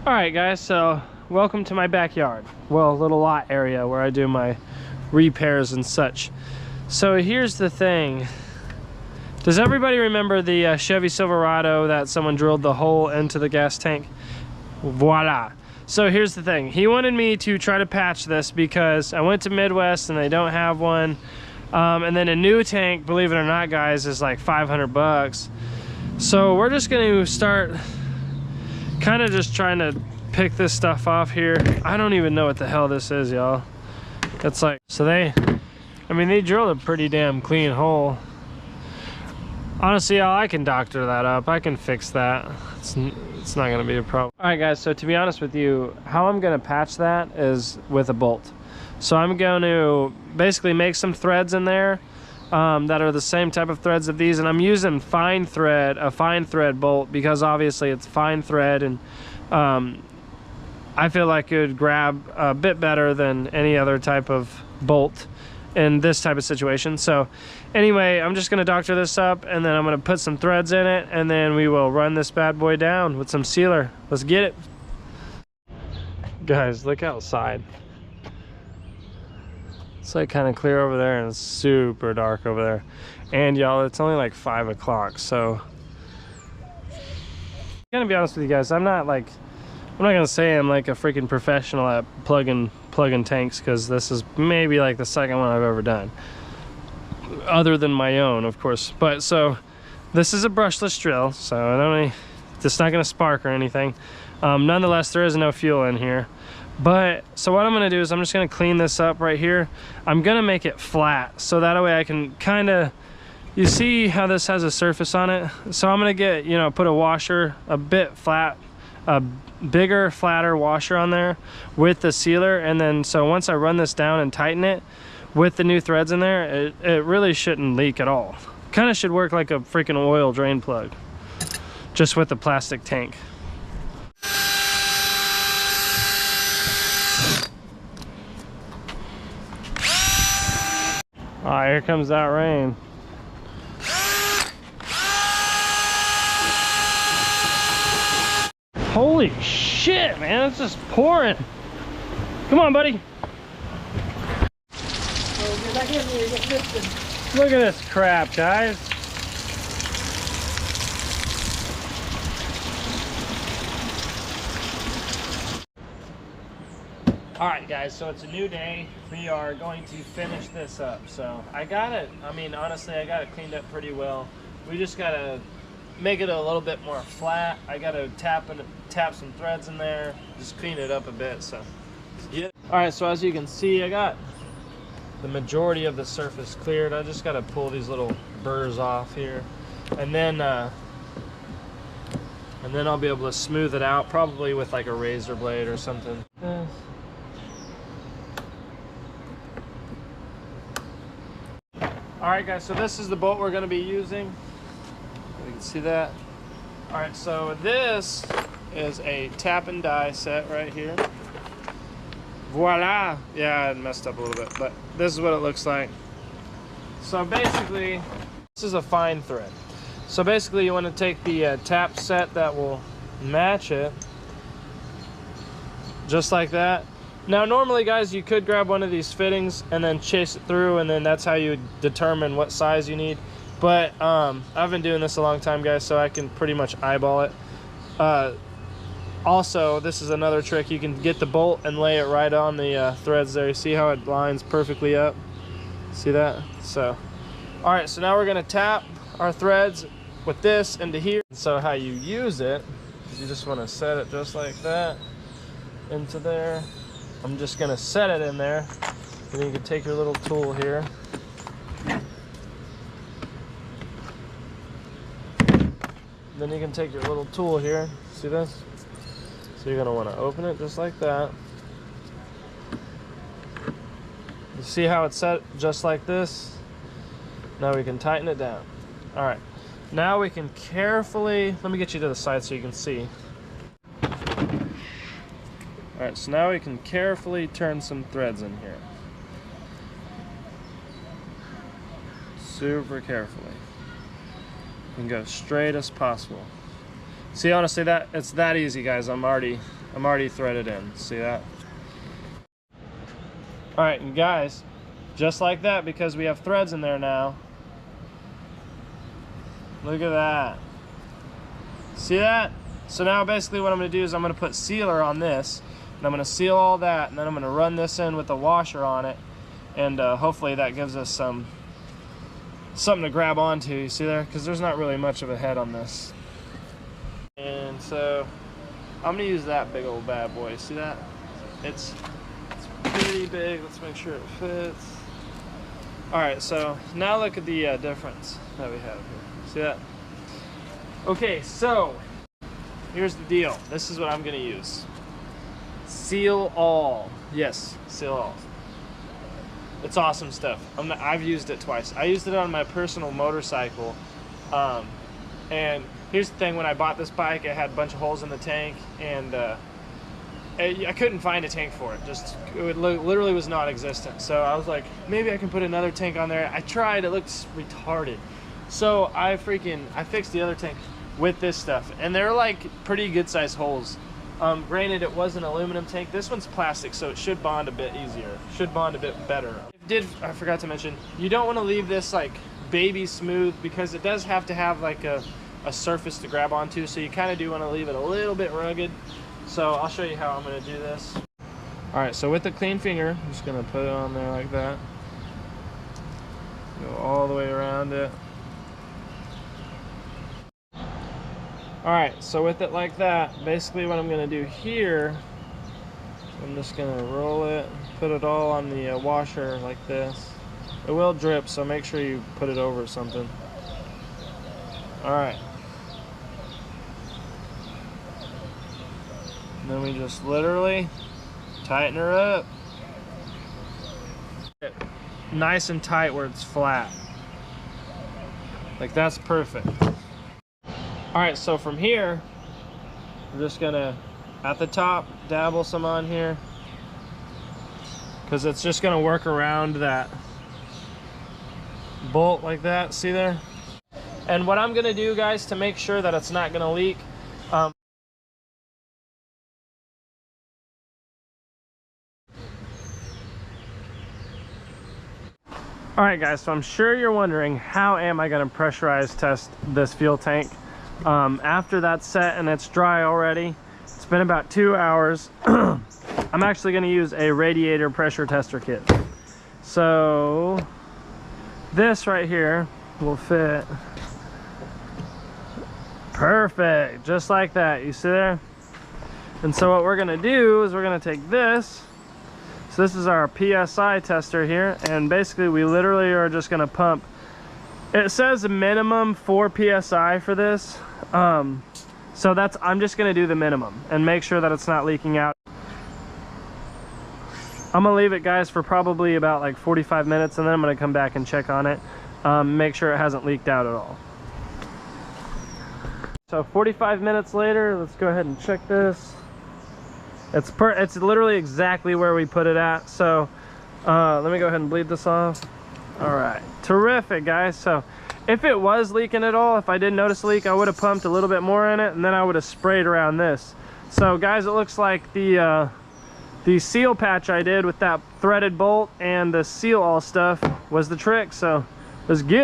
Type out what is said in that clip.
All right, guys, so welcome to my backyard. Well, little lot area where I do my repairs and such. So here's the thing. Does everybody remember the Chevy Silverado that someone drilled the hole into the gas tank? Voila. So here's the thing. He wanted me to try to patch this because I went to Midwest and they don't have one. And then a new tank, believe it or not, guys, is like 500 bucks. So we're just going to start kind of just trying to pick this stuff off here. I don't even know what the hell this is, y'all. It's like, so they drilled a pretty damn clean hole. Honestly, y'all, I can doctor that up. I can fix that. It's not gonna be a problem. All right, guys, so to be honest with you, how I'm gonna patch that is with a bolt. So I'm going to basically make some threads in there that are the same type of threads of these, and I'm using a fine thread bolt because obviously it's fine thread, and I feel like it would grab a bit better than any other type of bolt in this type of situation. So anyway, I'm just gonna doctor this up, and then I'm gonna put some threads in it, and then we will run this bad boy down with some sealer. Let's get it. Guys, look outside. It's like kind of clear over there, and it's super dark over there. And y'all, it's only like 5 o'clock, so I'm gonna be honest with you guys, I'm not gonna say I'm like a freaking professional at plugging tanks, because this is maybe like the second one I've ever done, other than my own, of course. But so this is a brushless drill, so it's not gonna spark or anything. Nonetheless, there is no fuel in here. But so what I'm gonna do is I'm just gonna clean this up right here. I'm gonna make it flat, so that way I can kind of, you see how this has a surface on it? So I'm gonna get, put a washer, a bit flat, a bigger, flatter washer on there with the sealer. And then so once I run this down and tighten it with the new threads in there, it really shouldn't leak at all. Kind of should work like a freaking oil drain plug, just with the plastic tank. Ah, here comes that rain. Holy shit, man, it's just pouring. Come on, buddy. Look at this crap, guys. All right, guys, so it's a new day. We are going to finish this up. So I got it, honestly, I got it cleaned up pretty well. We just gotta make it a little bit more flat. I gotta tap some threads in there, just clean it up a bit. So yeah. All right, so as you can see, I got the majority of the surface cleared. I just gotta pull these little burrs off here, and then I'll be able to smooth it out, probably with like a razor blade or something. All right, guys, so this is the bolt we're gonna be using. You can see that. All right, so this is a tap and die set right here. Voila. Yeah, I messed up a little bit, but this is what it looks like. So basically, this is a fine thread. So basically, you want to take the tap set that will match it, just like that. Now, normally, guys, you could grab one of these fittings and then chase it through, and then that's how you determine what size you need. But I've been doing this a long time, guys, so I can pretty much eyeball it. Also, this is another trick. You can get the bolt and lay it right on the threads there. You see how it lines perfectly up? See that? So, all right, so now we're gonna tap our threads with this into here. So how you use it is you just wanna set it just like that into there. I'm just gonna set it in there. And then you can take your little tool here. Then you can take your little tool here. See this? So you're gonna wanna open it just like that. You see how it's set just like this? Now we can tighten it down. All right, now we can carefully, let me get you to the side so you can see. All right, so now we can carefully turn some threads in here. Super carefully. And go straight as possible. See, honestly, that it's that easy, guys. I'm already threaded in. See that? All right, and guys, just like that, because we have threads in there now. Look at that. See that? So now basically what I'm going to do is I'm going to put sealer on this, and I'm going to seal all that, and then I'm going to run this in with a washer on it, and hopefully that gives us something to grab onto. You see there? Because there's not really much of a head on this. And so I'm going to use that big old bad boy. See that? It's pretty big. Let's make sure it fits. Alright, so now look at the difference that we have here. See that? Okay, so here's the deal. This is what I'm going to use. Seal all. Yes, seal all. It's awesome stuff. I've used it twice. I used it on my personal motorcycle. And here's the thing, when I bought this bike, it had a bunch of holes in the tank, and I couldn't find a tank for it. It literally was non-existent. So I was like, maybe I can put another tank on there. I tried, it looked retarded. So I fixed the other tank with this stuff, and they're like pretty good sized holes. Granted, it was an aluminum tank. This one's plastic, so it should bond a bit easier. Should bond a bit better. I forgot to mention, you don't want to leave this like baby smooth, because it does have to have like a surface to grab onto, so you kind of do want to leave it a little bit rugged. So I'll show you how I'm going to do this. Alright, so with the clean finger, I'm just going to put it on there like that. Go all the way around it. Alright, so with it like that, basically what I'm going to do here, I'm just going to roll it, put it all on the washer like this. It will drip, so make sure you put it over something. Alright. Then we just literally tighten her up. Nice and tight where it's flat. Like, that's perfect. Alright, so from here, we're just gonna, at the top, dabble some on here, because it's just gonna work around that bolt like that. See there? And what I'm gonna do, guys, to make sure that it's not gonna leak, Alright guys, so I'm sure you're wondering, how am I going to pressurize test this fuel tank? After that's set and it's dry already, it's been about 2 hours, I'm actually going to use a radiator pressure tester kit. So this right here will fit perfect, just like that. You see there? And so what we're going to do is we're going to take this. So this is our PSI tester here, and basically we literally are just going to pump. It says a minimum 4 PSI for this, so I'm just going to do the minimum and make sure that it's not leaking out. I'm going to leave it, guys, for probably about like 45 minutes, and then I'm going to come back and check on it, make sure it hasn't leaked out at all. So 45 minutes later, let's go ahead and check this. It's literally exactly where we put it at. So let me go ahead and bleed this off. All right, terrific, guys. So if it was leaking at all, if I did notice a leak, I would have pumped a little bit more in it, and then I would have sprayed around this. So guys, it looks like the seal patch I did with that threaded bolt and the seal all stuff was the trick. So let's get it.